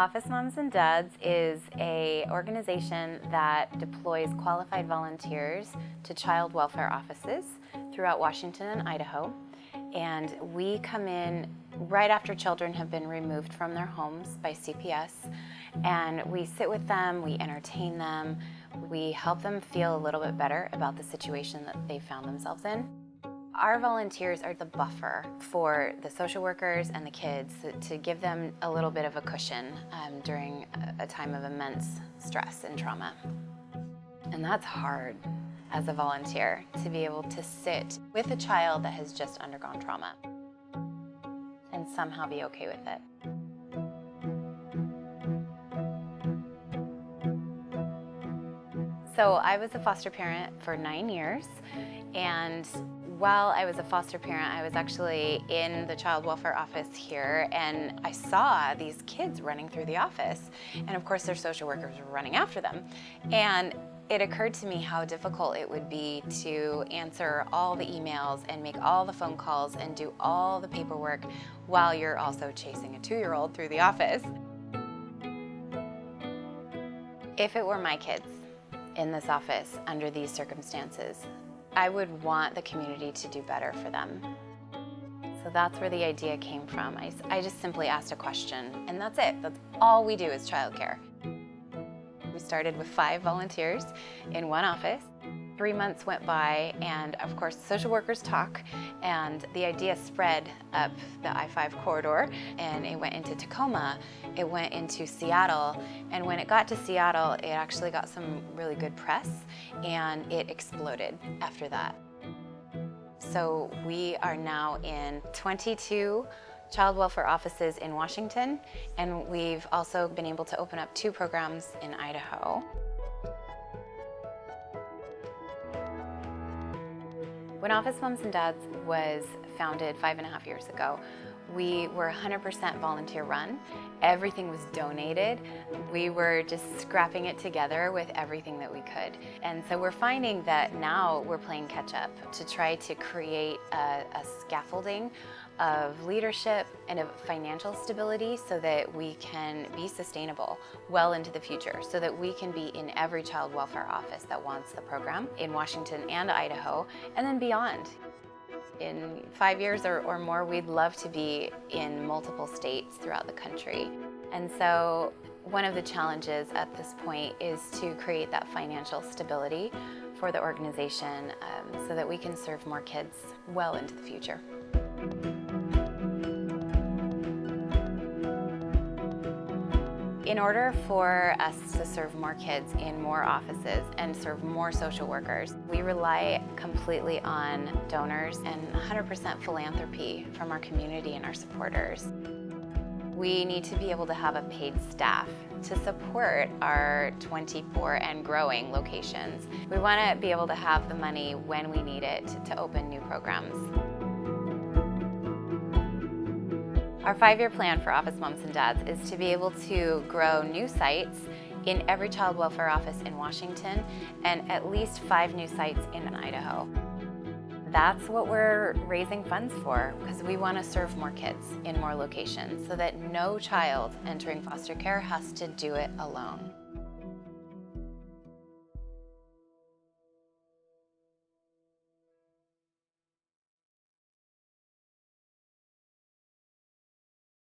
Office Moms and Dads is an organization that deploys qualified volunteers to child welfare offices throughout Washington and Idaho. And we come in right after children have been removed from their homes by CPS, and we sit with them, we entertain them, we help them feel a little bit better about the situation that they found themselves in. Our volunteers are the buffer for the social workers and the kids to give them a little bit of a cushion during a time of immense stress and trauma. And that's hard as a volunteer, to be able to sit with a child that has just undergone trauma and somehow be okay with it. So I was a foster parent for 9 years, and while I was a foster parent, I was actually in the child welfare office here, and I saw these kids running through the office, and of course their social workers were running after them. And it occurred to me how difficult it would be to answer all the emails and make all the phone calls and do all the paperwork while you're also chasing a 2-year-old through the office. If it were my kids in this office under these circumstances, I would want the community to do better for them. So that's where the idea came from. I just simply asked a question, and that's it. That's all we do is childcare. We started with 5 volunteers in one office. 3 months went by, and of course social workers talk, and the idea spread up the I-5 corridor, and it went into Tacoma, it went into Seattle, and when it got to Seattle, it actually got some really good press, and it exploded after that. So we are now in 22 child welfare offices in Washington, and we've also been able to open up 2 programs in Idaho. When Office Moms and Dads was founded 5.5 years ago, we were 100% volunteer run. Everything was donated. We were just scrapping it together with everything that we could. And so we're finding that now we're playing catch up to try to create a scaffolding of leadership and of financial stability so that we can be sustainable well into the future, so that we can be in every child welfare office that wants the program in Washington and Idaho, and then beyond. In 5 years or more, we'd love to be in multiple states throughout the country. And so one of the challenges at this point is to create that financial stability for the organization so that we can serve more kids well into the future. In order for us to serve more kids in more offices and serve more social workers, we rely completely on donors and 100% philanthropy from our community and our supporters. We need to be able to have a paid staff to support our 24 and growing locations. We want to be able to have the money when we need it to open new programs. Our 5-year plan for Office Moms and Dads is to be able to grow new sites in every child welfare office in Washington and at least 5 new sites in Idaho. That's what we're raising funds for, because we want to serve more kids in more locations so that no child entering foster care has to do it alone.